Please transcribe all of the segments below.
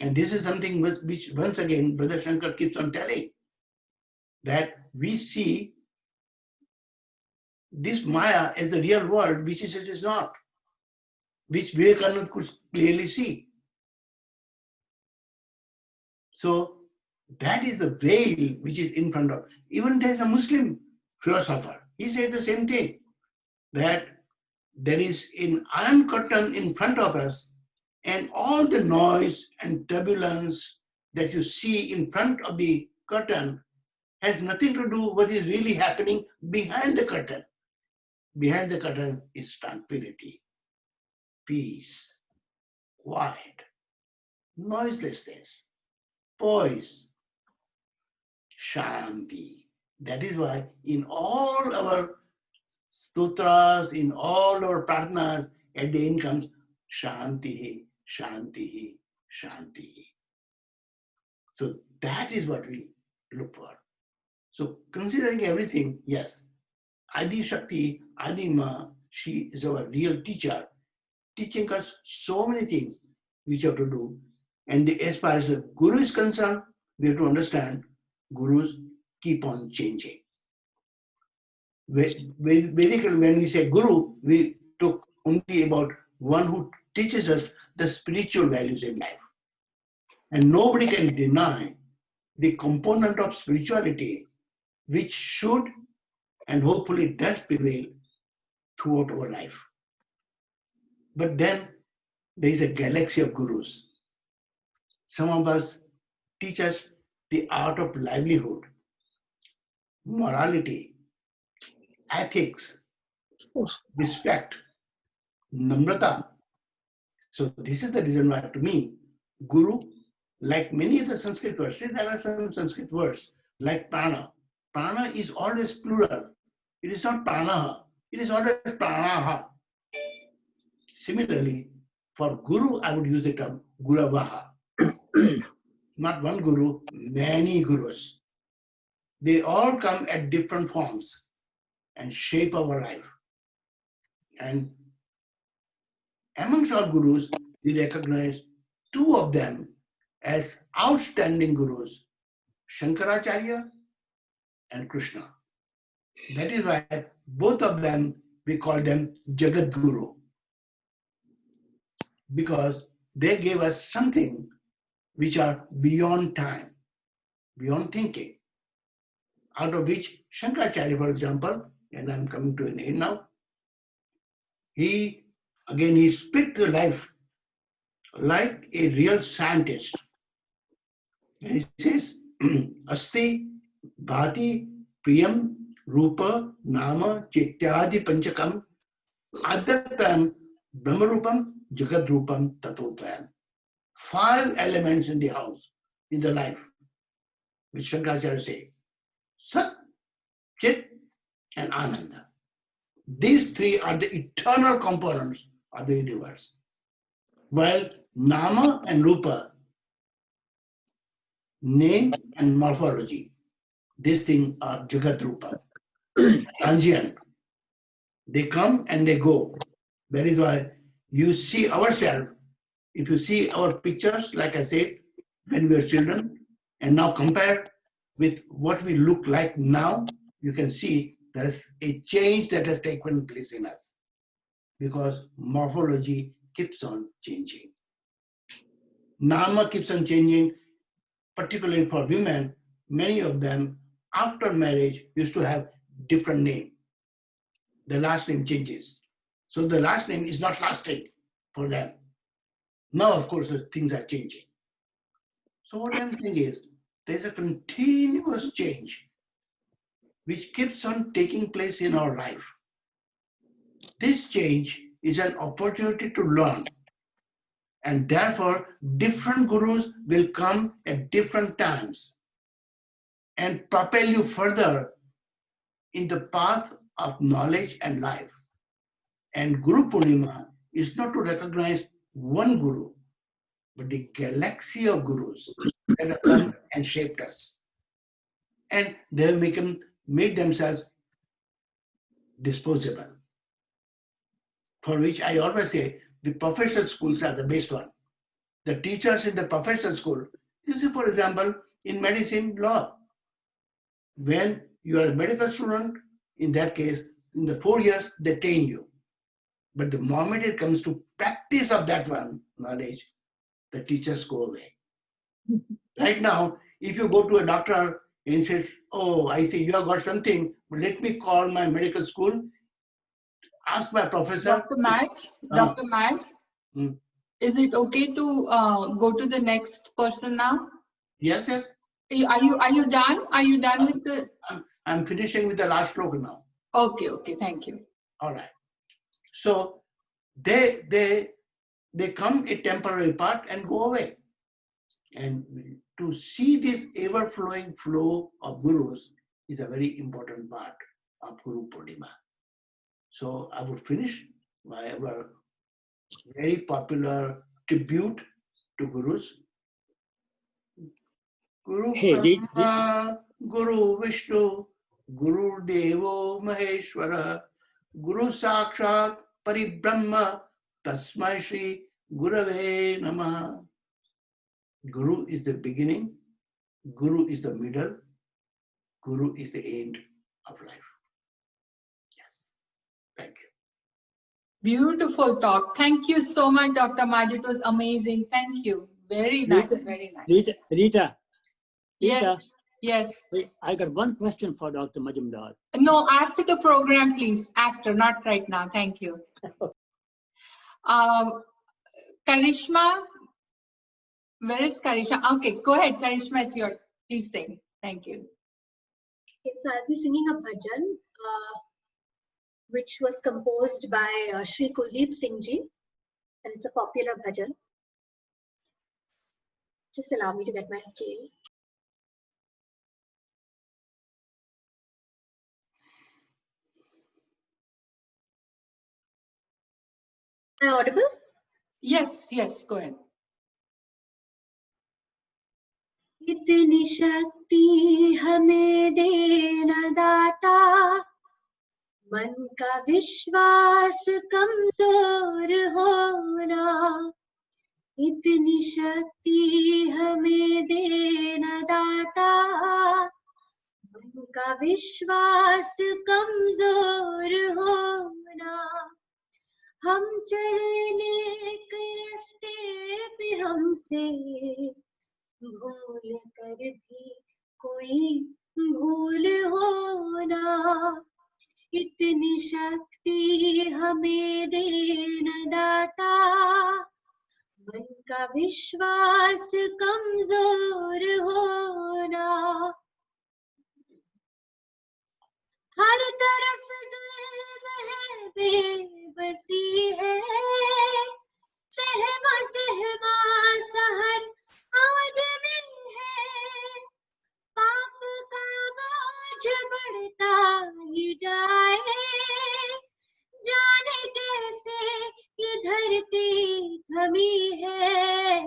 And this is something which once again, Brother Shankar keeps on telling, that we see this Maya as the real world, which it is not, which Vivekananda could clearly see. So that is the veil which is in front of. Even there is a Muslim philosopher. He says the same thing, that there is an iron curtain in front of us, and all the noise and turbulence that you see in front of the curtain has nothing to do with what is really happening behind the curtain. Behind the curtain is tranquility, peace, quiet, noiselessness, poise, shanti. That is why in all our stotras, in all our prathanas, at the end comes shanti, shanti, shanti. So that is what we look for. So considering everything, yes, Adi Shakti, Adi Ma, she is our real teacher, teaching us so many things which we have to do. And as far as the Guru is concerned, we have to understand Gurus keep on changing. Basically, when we say Guru, we took only about one who teaches us the spiritual values in life. And nobody can deny the component of spirituality which should and hopefully does prevail throughout our life. But then there is a galaxy of gurus. Some of us teach us the art of livelihood, morality, ethics, respect, namrata. So this is the reason why, to me, Guru, like many of the Sanskrit words, see, there are some Sanskrit words like prana. Prana is always plural. It is not pranaha. It is always pranaha. Similarly, for Guru, I would use the term Guravaha. Not one Guru, many Gurus. They all come at different forms and shape our life. And amongst all Gurus, we recognize two of them as outstanding Gurus, Shankaracharya and Krishna. That is why both of them, we call them Jagat Guru, because they gave us something which are beyond time, beyond thinking, out of which Shankaracharya, for example, and I'm coming to an end now, he speaks to life like a real scientist. And he says, Asti bhati priyam rupa nama chetyadi panchakam adyatam brahmarupam jagadrupam tatotayam. 5 elements in the house, in the life, which Shankaracharya say, Sat, Chit, and Ananda. These 3 are the eternal components of the universe. While Nama and Rupa, name and morphology, these things are Jagat Rupa, transient. They come and they go. That is why you see ourselves, if you see our pictures, like I said, when we were children, and now compare with what we look like now, you can see there is a change that has taken place in us, because morphology keeps on changing. Nama keeps on changing, particularly for women. Many of them, after marriage, used to have different name. The last name changes. So the last name is not lasting for them. Now, of course, the things are changing. So what I'm saying is, there's a continuous change which keeps on taking place in our life. This change is an opportunity to learn. And therefore, different gurus will come at different times and propel you further in the path of knowledge and life. And Guru Purnima is not to recognize one guru, but the galaxy of gurus that have come and shaped us. And they have made themselves disposable. For which I always say, the professional schools are the best one. the teachers in the professional school, you see, for example, in medicine law, when you are a medical student, in that case, in the 4 years, they train you. But the moment it comes to practice of that one knowledge, the teachers go away. Right now, if you go to a doctor and he says, oh, I see you have got something, but let me call my medical school, ask my professor. Dr. Matt, Hmm. Is it okay to go to the next person now? Yes, sir. Are you done? Are you done with the? I'm finishing with the last stroke now. Okay, thank you. All right. So they come a temporary part and go away. And to see this ever-flowing flow of gurus is a very important part of Guru Purnima. So I would finish by our very popular tribute to gurus. Guru Brahma, Guru Vishnu, Guru Devo Maheshwara, Guru Sakshat Paribrahma, Tasmai Shri Gurave Namaha. Guru is the beginning, Guru is the middle, Guru is the end of life. Yes. Thank you. Beautiful talk. Thank you so much, Dr. Maj. It was amazing. Thank you. Very nice. Very nice. Rita. Yes. I got one question for Dr. Majumdar. No, after the program, please. After, not right now. Thank you. Karishma, where is Karishma? Okay, go ahead, Karishma. It's your. Please sing. Thank you. Yes, so I'll be singing a bhajan, which was composed by Shri Kuldeep Singh Ji, and it's a popular bhajan. Just allow me to get my scale. Am I audible? Yes, go ahead. इतनी शक्ति हमें देना दाता, मन का विश्वास कमजोर होना। इतनी शक्ति हमें देना दाता, मन का विश्वास कमजोर होना। हम चले नेक रास्ते पे हमसे भूल कर भी कोई भूल होना। इतनी शक्ति हमें देना दाता, मन का विश्वास कमजोर होना। हर तरफ जुल्म है, बेबसी है, सहमा सहर आदमी है। पाप का बोझ बढ़ता ही जाए, जाने कैसे ये धरती थमी है।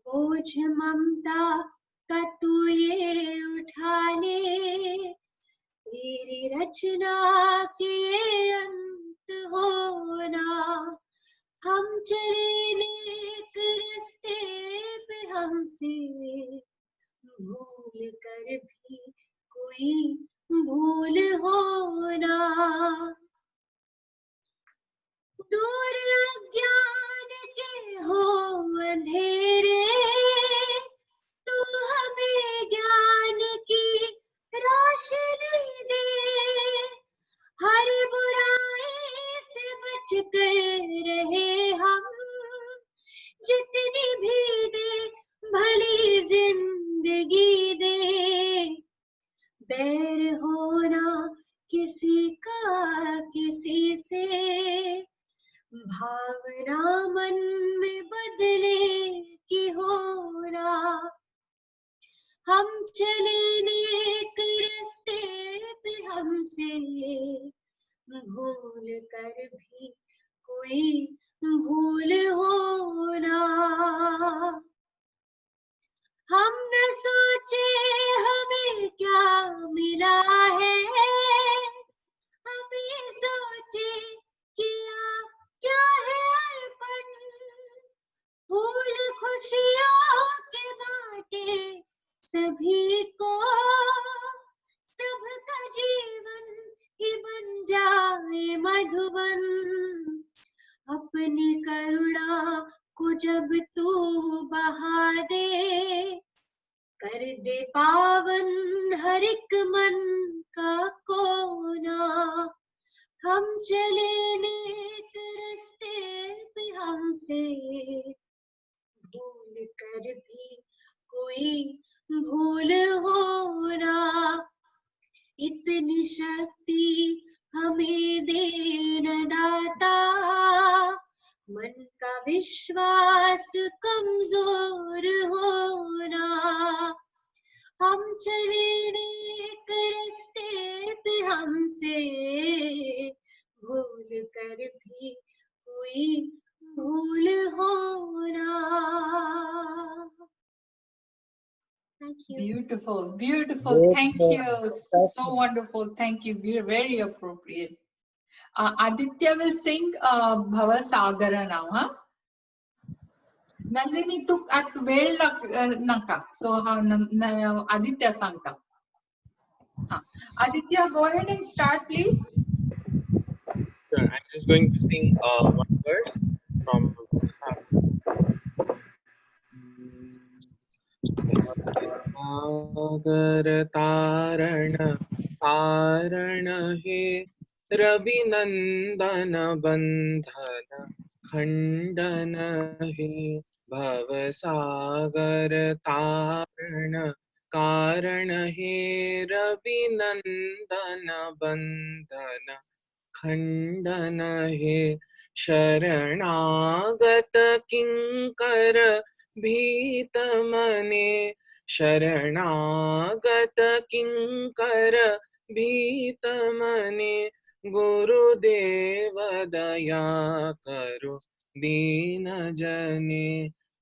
बोझ ममता का तू ये उठा ले, तेरी रचना के अंत होना। हम चले नेक रास्ते पे हमसे भूल कर भी कोई भूल होना। दूर अज्ञान के हो अंधेरे, तू हमें ज्ञान की रोशनी दे। हर बुराई से बच कर रहे हम, जितनी भी दे भली जिंदगी दे। बैर होना किसी का किसी से, भावना मन में बदले की होना। हम चले नेक रास्ते पे हमसे भूल कर भी कोई भूल होना। हम न सोचे हमें क्या मिला है, हम ये सोचे किया क्या है अर्पण। फूल सभी को सबका जीवन ही बन जाए मधुबन। अपनी करुणा को जब तू बहा दे, कर दे पावन हर एक मन का कोना। हम चले नेक रास्ते पे, हमसे भूल कर भी कोई भूल हो ना। इतनी शक्ति हमें देना दाता, मन का विश्वास कमजोर होना। हम चले नेक रास्ते पे, हमसे भूल कर भी कोई भूल होना। Thank you. Beautiful, beautiful. Thank you. So wonderful. Thank you. Very appropriate. Aditya will sing Bhava Sagara now, huh? Nandini took at well naka. So Aditya sangta. Aditya, go ahead and start, please. Sure, I'm just going to sing one verse from सागर तारण तारण हे रवि नंदन बंधन खंडन हे भव सागर तारण कारण हे रवि नंदन बंधन खंडन हे शरणागत किंकर भीत मने शरणागत किंकर भीत मने गुरुदेव दया करो दीन जने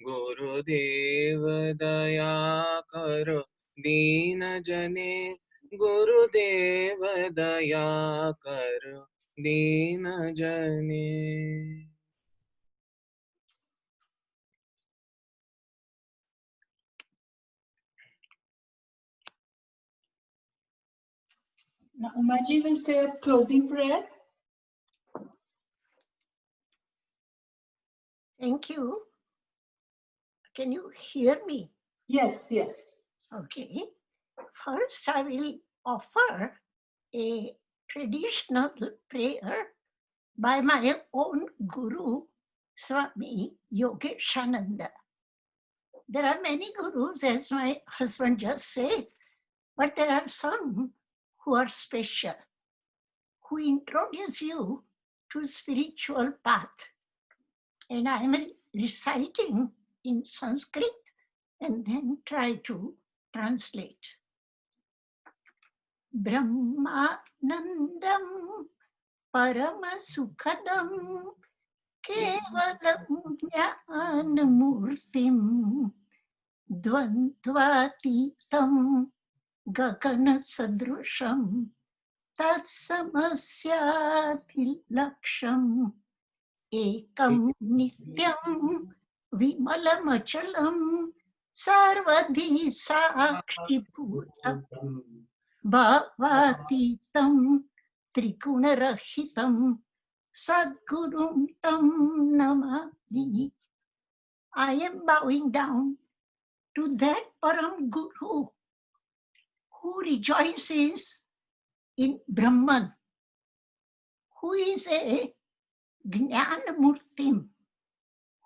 गुरुदेव दया करो दीन जने गुरुदेव दया करो दीन जने। Now, Umaji will say a closing prayer. Thank you. Can you hear me? Yes, yes. Okay. First, I will offer a traditional prayer by my own Guru, Swami Yogeshananda. There are many gurus, as my husband just said, but there are some who are special, who introduce you to spiritual path. And I am reciting in Sanskrit and then try to translate. Brahmanandam Paramasukhadam Kevalam Jnanamurtim Dvandvatitam Gagana Sadrusham Tatsamasyathi Laksham Ekam Nityam Vimalamachalam Sarvadhi Sakshi Bhutam Bhavatitam Trigunarahitam Sadgurum Tam Namami. I am bowing down to that Param Guru who rejoices in Brahman, who is a Jnanamurtim,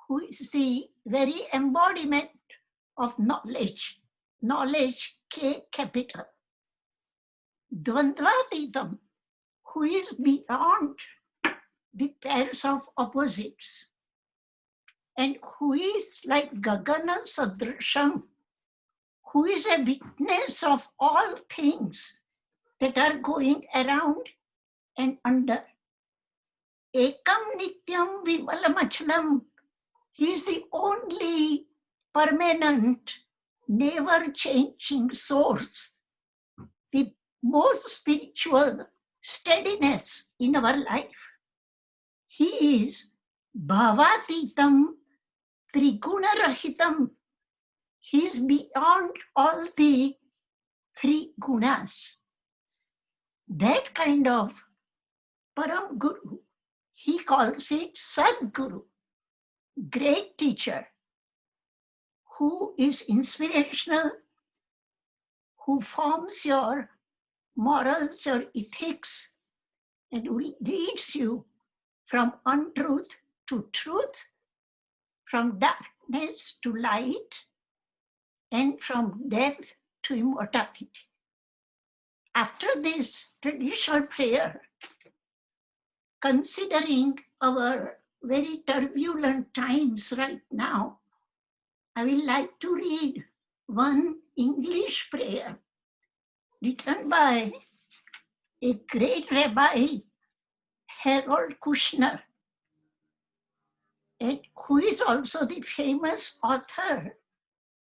who is the very embodiment of knowledge, knowledge K capital. Dvandvatitam, who is beyond the pairs of opposites, and who is like Gagana Sadrisham, who is a witness of all things that are going around and under. Ekam Nityam Vimalamachalam, he is the only permanent, never changing source, the most spiritual steadiness in our life. He is Bhavatitam Trigunarahitam. He is beyond all the three gunas. That kind of Param Guru, he calls it Sadguru, great teacher, who is inspirational, who forms your morals, your ethics, and leads you from untruth to truth, from darkness to light, and from death to immortality. After this traditional prayer, considering our very turbulent times right now, I will like to read one English prayer written by a great Rabbi, Harold Kushner, and who is also the famous author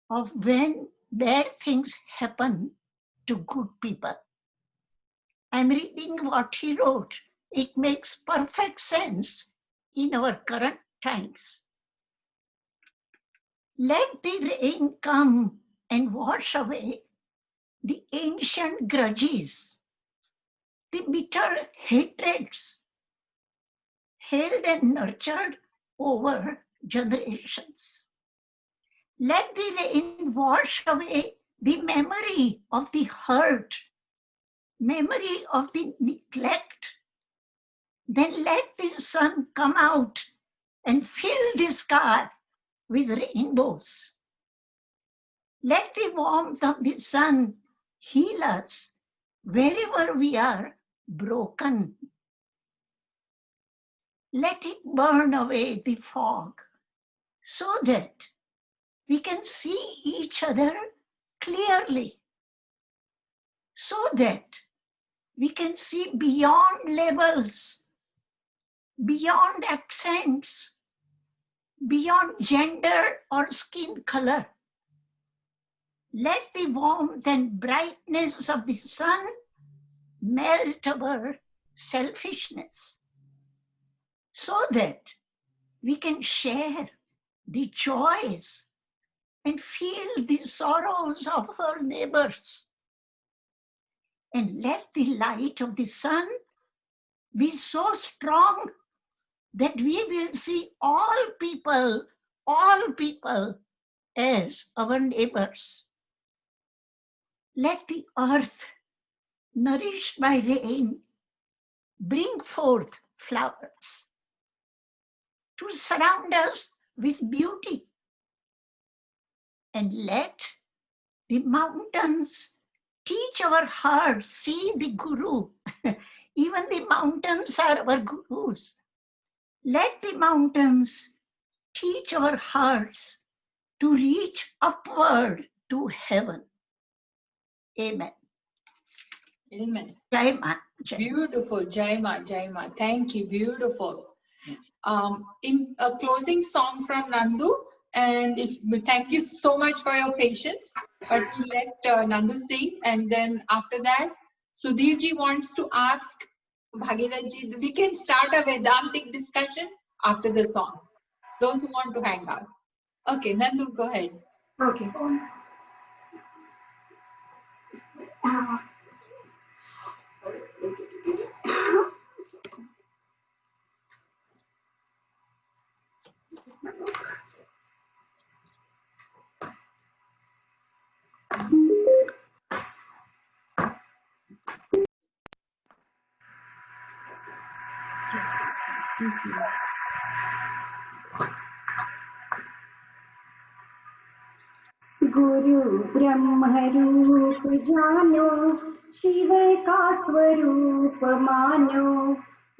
of When Bad Things Happen to Good People. I'm reading what he wrote. It makes perfect sense in our current times. Let the rain come and wash away the ancient grudges, the bitter hatreds held and nurtured over generations. Let the rain wash away the memory of the hurt, memory of the neglect. Then let the sun come out and fill the sky with rainbows. Let the warmth of the sun heal us wherever we are broken. Let it burn away the fog so that we can see each other clearly, so that we can see beyond labels, beyond accents, beyond gender or skin color. Let the warmth and brightness of the sun melt our selfishness, so that we can share the joys and feel the sorrows of our neighbors. And let the light of the sun be so strong that we will see all people as our neighbors. Let the earth, nourished by rain, bring forth flowers to surround us with beauty. And let the mountains teach our hearts, see the Guru. Even the mountains are our gurus. Let the mountains teach our hearts to reach upward to heaven. Amen. Amen. Jai Ma. Jai. Beautiful. Jai Ma, Jai Ma. Thank you. Beautiful. In a closing song from Nandu, and thank you so much for your patience. But we let Nandu sing, and then after that, Sudhir ji wants to ask Bhagirath ji. We can start a Vedantic discussion after the song. Those who want to hang out. Okay, Nandu, go ahead. Okay. गुरु ब्रह्म रूप जानो, शिव का स्वरूप मानो।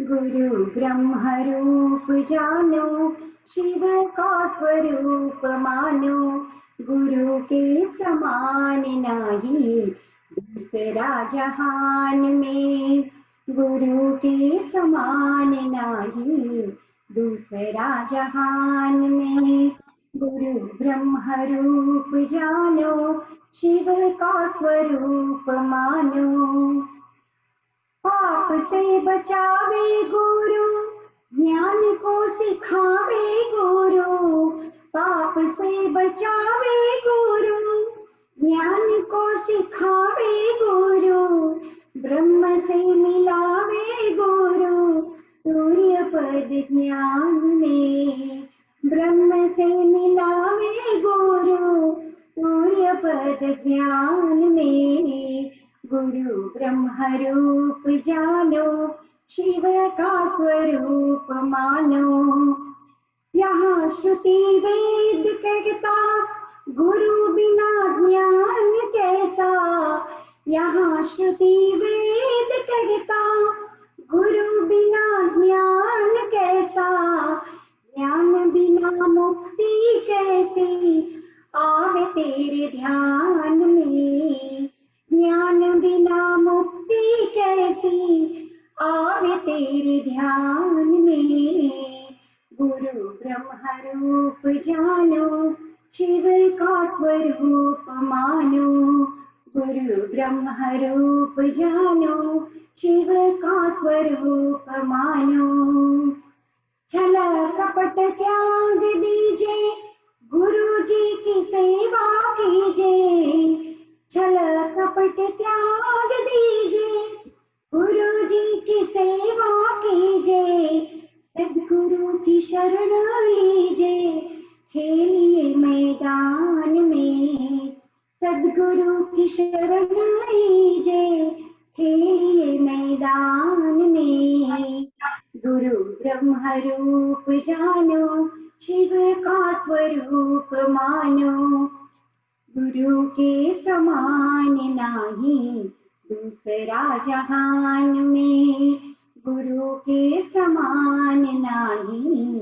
गुरु ब्रह्म रूप जानो, शिव का स्वरूप मानो। गुरु के समान नाही दूसरा जहान में, गुरु के समान नाही दूसरा जहान में। गुरु ब्रह्म रूप जानो, शिव का स्वरूप मानो। पाप से बचावे गुरु, ज्ञान को सिखावे गुरु। पाप से बचावे गुरु, ज्ञान में, ब्रह्म से मिलावे गुरु तुर्य पद ज्ञान में। गुरु ब्रह्म रूप जानो, शिव का स्वरूप मानो। यहाँ श्रुति वेद कहता, गुरु बिना ज्ञान कैसा। यहाँ श्रुति वेद कहता, गुरु बिना ज्ञान कैसा। ज्ञान बिना मुक्ति कैसी आवे तेरे ध्यान में। ज्ञान बिना मुक्ति कैसी आवे तेरे ध्यान में। गुरु ब्रह्म रूप जानो, शिव का स्वरूप मानो। गुरु ब्रह्म रूप जानो, शिव का स्वरूप मानो। छल कपट त्याग दीजे, गुरु जी की सेवा कीजे। छल कपट त्याग दीजे, गुरु जी की सेवा कीजे। सद्गुरु की शरण लीजे, खेलिए मैदान में। सद्गुरु की शरण लीजे, खेलिए मैदान में। गुरु ब्रह्म रूप जानो, शिव का स्वरूप मानो। गुरु के समान नाही दूसरा जहान में। गुरु के समान नाही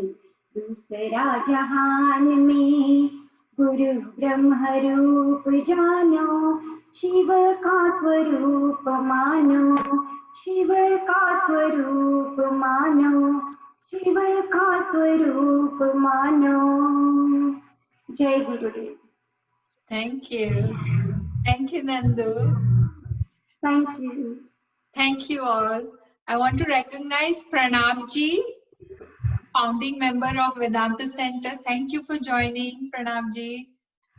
दूसरा जहान में। गुरु ब्रह्म रूप जानो, शिव का स्वरूप मानो। शिव का स्वरूप मानो, शिव का स्वरूप मानो। जय गुरुदेव। Thank you. Thank you, Nandu. Thank you. Thank you all. I want to recognize Pranab ji, founding member of Vedanta Center. Thank you for joining, Pranab ji.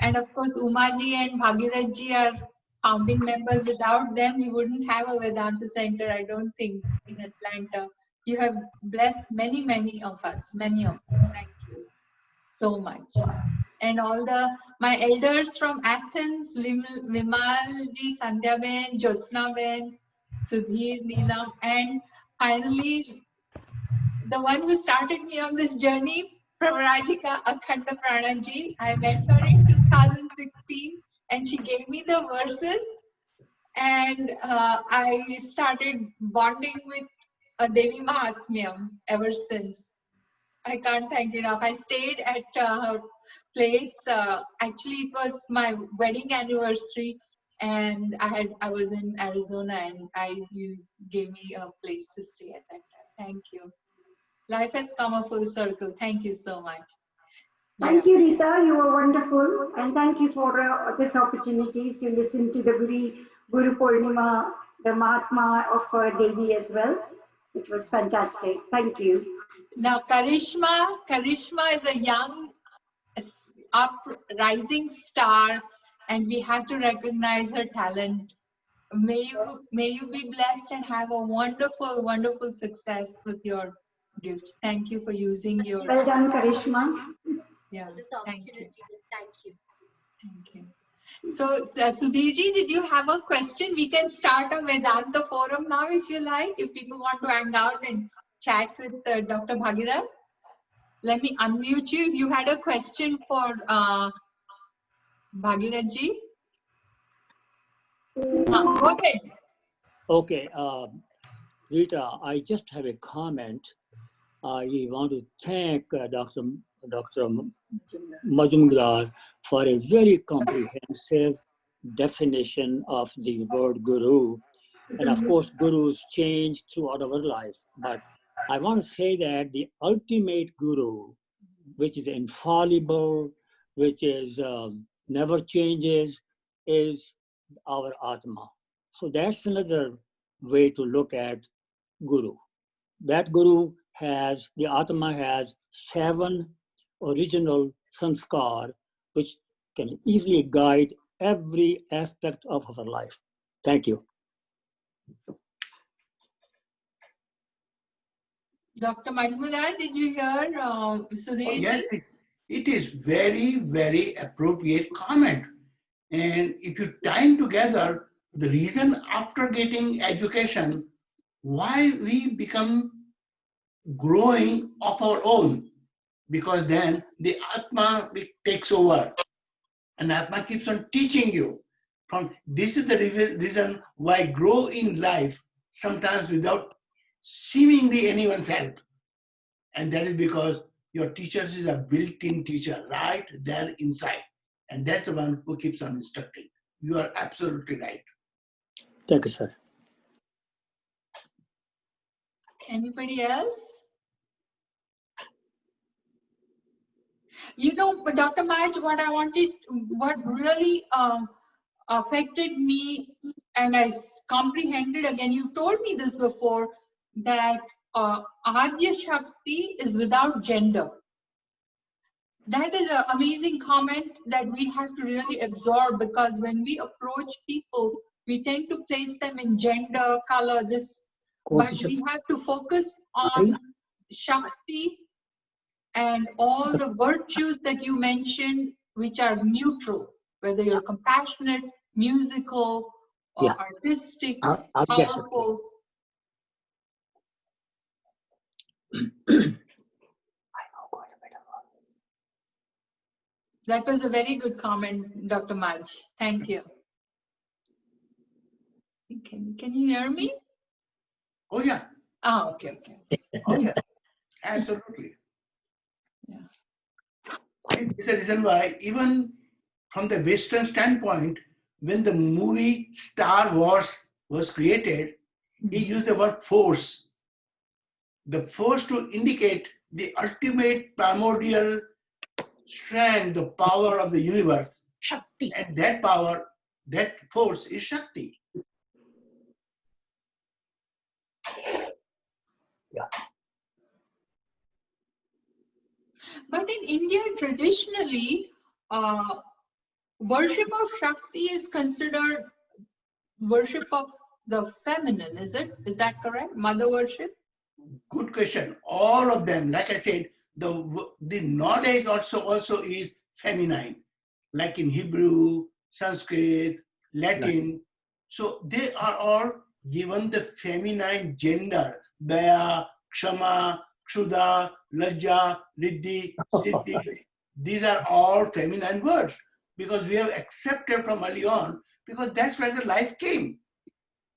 And of course, Uma ji and Bhagirath ji are founding members. Without them, we wouldn't have a Vedanta Center, I don't think, in Atlanta. You have blessed many, many of us. Thank you so much. And all my elders from Athens, Vimal ji, Sandhya Ben, Jyotsna Ben, Sudhir, Neelam, and finally, the one who started me on this journey, Pravrajika Akhanda Prana ji. I met her in 2016 and she gave me the verses, and I started bonding with Devi Mahatmyam ever since. I can't thank enough. I stayed at her place. Actually, it was my wedding anniversary, and I was in Arizona, and you gave me a place to stay at that time. Thank you. Life has come a full circle. Thank you so much. Thank you, Rita. You were wonderful, and thank you for this opportunity to listen to the Guru Purnima, the Mahatma of Devi as well. It was fantastic. Thank you. Now, Karishma is a young, rising star, and we have to recognize her talent. May you be blessed and have a wonderful, wonderful success with your gifts. Thank you for using your. Well done, Karishma. Yeah. For this Thank you. opportunity. Thank you. Thank you. So, Sudhirji, did you have a question? We can start a Vedanta forum now if you like, if people want to hang out and chat with Dr. Bhagirath. Let me unmute you. If you had a question for Bhagirathji. Go ahead. Okay, Rita, I just have a comment. I want to thank Dr. Majumdar for a very comprehensive definition of the word guru. And of course, gurus change throughout our life. But I want to say that the ultimate guru, which is infallible, which is never changes, is our Atma. So that's another way to look at guru. That guru the Atma has 7 original samskar, which can easily guide every aspect of our life. Thank you. Dr. Majmudar, did you hear Oh, Sudhir yes, ji? it is very, very appropriate comment. And if you time together the reason after getting education, why we become growing of our own, because then the Atma takes over and Atma keeps on teaching you. This is the reason why grow in life sometimes without seemingly anyone's help. And that is because your teacher is a built-in teacher right there inside. And that's the one who keeps on instructing. You are absolutely right. Thank you, sir. Anybody else? You know, but Dr. Maj, what really affected me, and I comprehended again, you told me this before, that Adya Shakti is without gender. That is an amazing comment that we have to really absorb, because when we approach people, we tend to place them in gender, color, this, but we have to focus on Shakti and all the virtues that you mentioned, which are neutral, whether you're compassionate, musical, or Yeah. artistic, Adya Shakti. powerful. That was a very good comment, Dr. Maj. Thank you. Can you hear me? Oh yeah, Ah, okay, okay. oh yeah, absolutely. Yeah. It's a reason why even from the Western standpoint, when the movie Star Wars was created, he used the word force. The force to indicate the ultimate primordial strength, the power of the universe. Shakti. And that power, that force is Shakti. But in India, traditionally, worship of Shakti is considered worship of the feminine, is it? Is that correct? Mother worship? Good question. All of them, like I said, the knowledge also is feminine, like in Hebrew, Sanskrit, Latin. So they are all given the feminine gender. Daya, Kshama, Kshuda, Lajja, Riddhi, Siddhi. These are all feminine words because we have accepted from early on, because that's where the life came.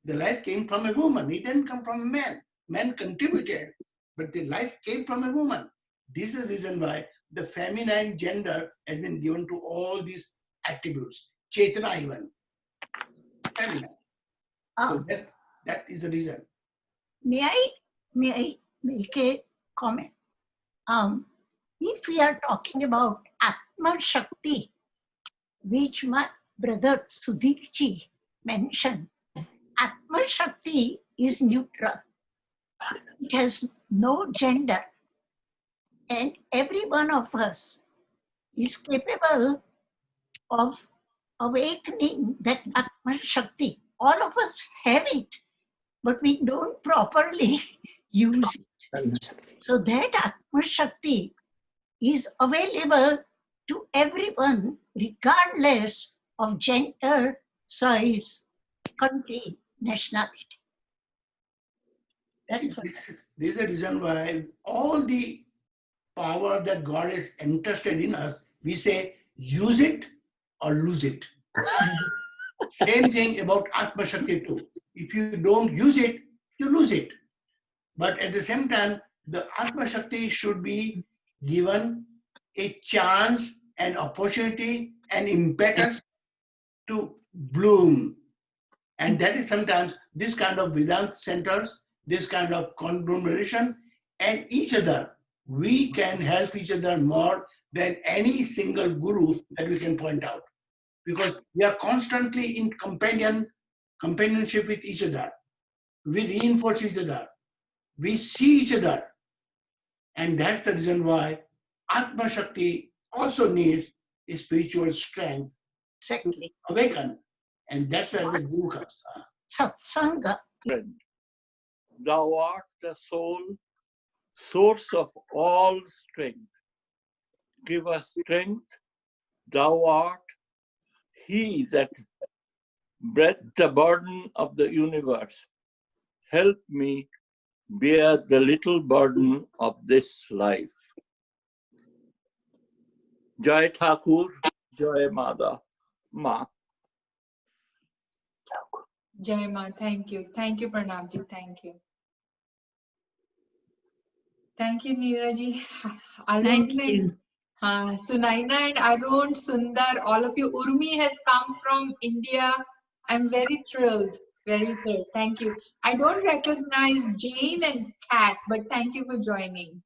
The life came from a woman. It didn't come from a man. Man contributed, but the life came from a woman. This is the reason why the feminine gender has been given to all these attributes. Chetana even. Feminine. So that is the reason. May I make a comment? If we are talking about Atma Shakti, which my brother Sudhirji mentioned, Atma Shakti is neutral. It has no gender. And every one of us is capable of awakening that Atma Shakti. All of us have it, but we don't properly use it. So that Atma Shakti is available to everyone, regardless of gender, size, country, nationality. That's what. This is the reason why all the power that God has entrusted in us, we say use it or lose it. Same thing about Atma Shakti too. If you don't use it, you lose it. But at the same time, the Atma Shakti should be given a chance, an opportunity, an impetus to bloom. And that is sometimes this kind of Vedanta centers, this kind of conglomeration, and each other. We can help each other more than any single guru that we can point out, because we are constantly in companionship with each other. We reinforce each other. We see each other. And that's the reason why Atma Shakti also needs a spiritual strength Exactly. to awaken. And that's where the guru comes. Satsanga. Thou art the soul source of all strength, give us strength. Thou art He that breadth the burden of the universe. Help me bear the little burden of this life. Jai Thakur, Jai Mada, Ma. Jai Ma, thank you. Thank you, Pranamji. Thank you. Thank you, Neeraji. Thank Arun you. and Sunaina and Arun, Sundar, all of you. Urmi has come from India. I'm very thrilled. Very thrilled. Thank you. I don't recognize Jane and Kat, but thank you for joining.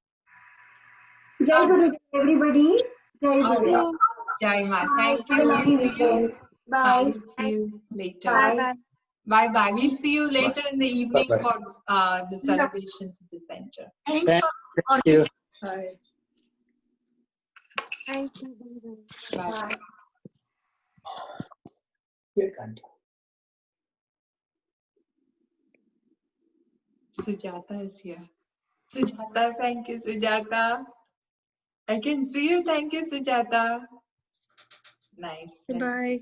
Jai Guru, everybody. Jai All Guru. right. Jai Ma. Thank Have a you. lovely We'll see you. weekend. Bye. We'll see you later. Bye. Bye bye. We'll see you later in the evening Bye-bye. for the celebrations at the center. Thanks for you. Bye. Thank you. Bye. Sujata is here. Sujata, thank you, Sujata. I can see you. Thank you, Sujata. Nice. Bye.